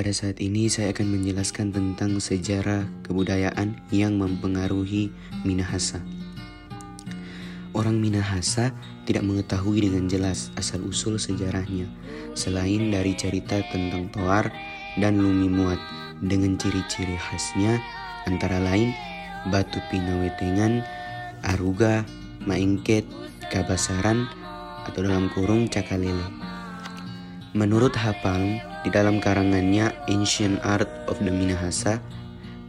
Pada saat ini saya akan menjelaskan tentang sejarah kebudayaan yang mempengaruhi Minahasa. Orang Minahasa tidak mengetahui dengan jelas asal-usul sejarahnya, selain dari cerita tentang Toar dan Lumi Muat dengan ciri-ciri khasnya antara lain Batu Pinawetengan, Aruga, Maengket, Kabasaran atau dalam kurung Cakalele. Menurut Hapang, di dalam karangannya Ancient Art of the Minahasa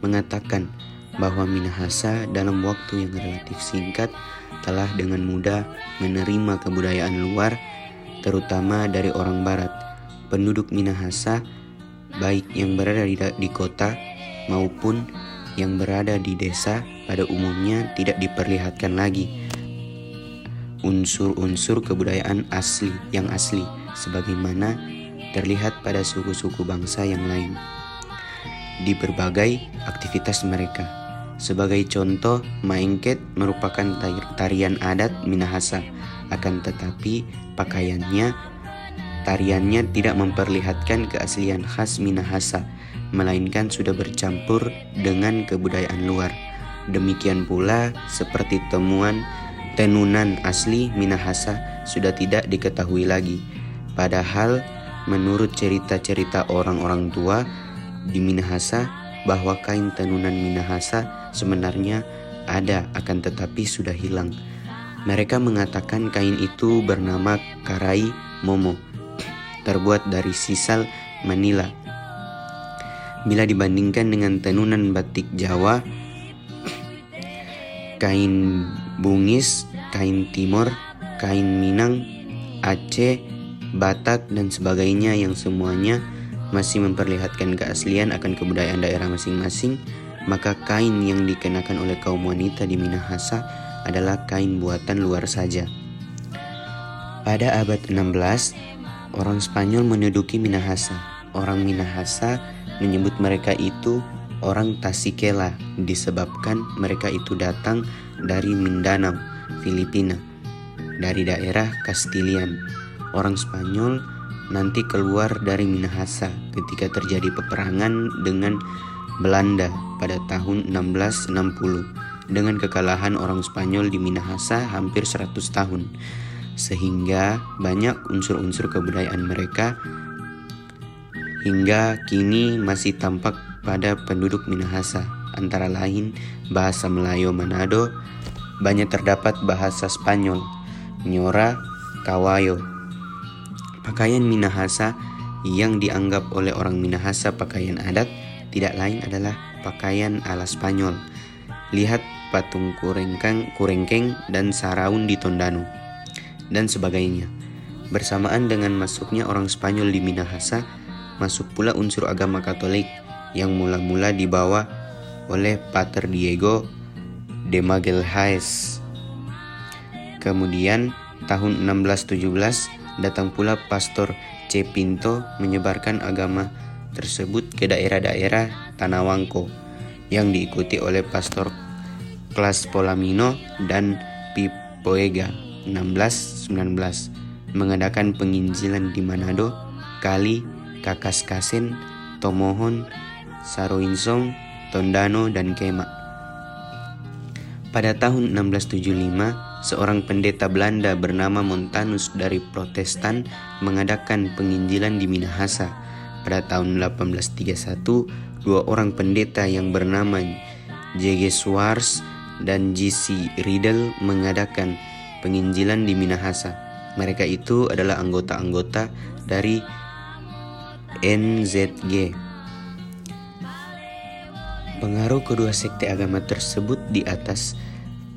mengatakan bahwa Minahasa dalam waktu yang relatif singkat telah dengan mudah menerima kebudayaan luar, terutama dari orang barat. Penduduk Minahasa, baik yang berada di kota maupun yang berada di desa, pada umumnya tidak diperlihatkan lagi unsur-unsur kebudayaan yang asli sebagaimana terlihat pada suku-suku bangsa yang lain di berbagai aktivitas mereka. Sebagai contoh, Maengket merupakan tarian adat Minahasa, akan tetapi tariannya tidak memperlihatkan keaslian khas Minahasa, melainkan sudah bercampur dengan kebudayaan luar. Demikian pula seperti tenunan asli Minahasa sudah tidak diketahui lagi. Padahal menurut cerita-cerita orang-orang tua di Minahasa bahwa kain tenunan Minahasa sebenarnya ada, akan tetapi sudah hilang. Mereka mengatakan kain itu bernama Karai Momo, terbuat dari sisal Manila. Bila dibandingkan dengan tenunan batik Jawa, kain Bugis, kain Timor, kain Minang, Aceh, Batak, dan sebagainya yang semuanya masih memperlihatkan keaslian akan kebudayaan daerah masing-masing, maka kain yang dikenakan oleh kaum wanita di Minahasa adalah kain buatan luar saja. Pada abad 16, orang Spanyol menduduki Minahasa. Orang Minahasa menyebut mereka itu orang Tasikela disebabkan mereka itu datang dari Mindanao, Filipina, dari daerah Castilian. Orang Spanyol nanti keluar dari Minahasa ketika terjadi peperangan dengan Belanda pada tahun 1660 dengan kekalahan orang Spanyol di Minahasa hampir 100 tahun, sehingga banyak unsur-unsur kebudayaan mereka hingga kini masih tampak pada penduduk Minahasa, antara lain bahasa Melayu Manado, banyak terdapat bahasa Spanyol, Nyora, Kawayo. Pakaian Minahasa yang dianggap oleh orang Minahasa pakaian adat tidak lain adalah pakaian ala Spanyol. Lihat patung kurengkeng dan saraun di Tondano dan sebagainya. Bersamaan dengan masuknya orang Spanyol di Minahasa, masuk pula unsur agama Katolik yang mula-mula dibawa oleh Pater Diego de Magalhaes. Kemudian tahun 1617 datang pula Pastor C. Pinto menyebarkan agama tersebut ke daerah-daerah Tanawangko yang diikuti oleh Pastor Clas Polamino dan Pipoega. 1619 mengadakan penginjilan di Manado, Kali, Kakaskasen, Tomohon, Saroinsong, Tondano, dan Kema. Pada tahun 1675, seorang pendeta Belanda bernama Montanus dari Protestan mengadakan penginjilan di Minahasa. Pada tahun 1831, dua orang pendeta yang bernama J.G. Swartz dan J.C. Riddle mengadakan penginjilan di Minahasa. Mereka itu adalah anggota-anggota dari NZG. Pengaruh kedua sekte agama tersebut di atas,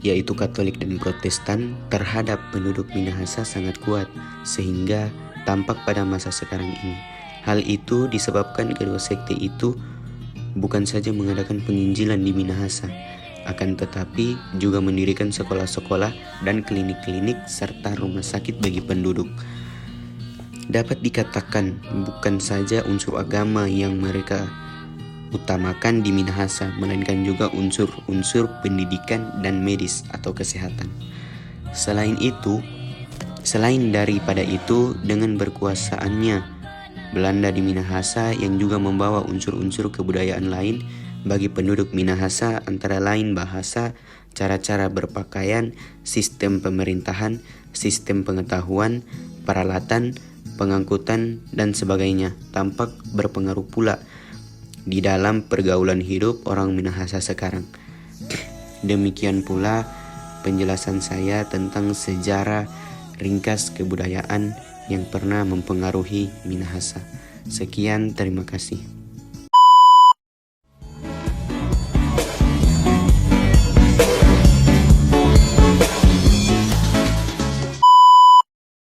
yaitu Katolik dan Protestan, terhadap penduduk Minahasa sangat kuat, sehingga tampak pada masa sekarang ini. Hal itu disebabkan kedua sekte itu bukan saja mengadakan penginjilan di Minahasa, akan tetapi juga mendirikan sekolah-sekolah dan klinik-klinik serta rumah sakit bagi penduduk. Dapat dikatakan bukan saja unsur agama yang mereka utamakan di Minahasa, melainkan juga unsur-unsur pendidikan dan medis atau kesehatan. Selain daripada itu, dengan berkuasaannya Belanda di Minahasa yang juga membawa unsur-unsur kebudayaan lain bagi penduduk Minahasa, antara lain bahasa, cara-cara berpakaian, sistem pemerintahan, sistem pengetahuan, peralatan, pengangkutan, dan sebagainya, tampak berpengaruh pula di dalam pergaulan hidup orang Minahasa sekarang. Demikian pula penjelasan saya tentang sejarah ringkas kebudayaan yang pernah mempengaruhi Minahasa. Sekian, terima kasih.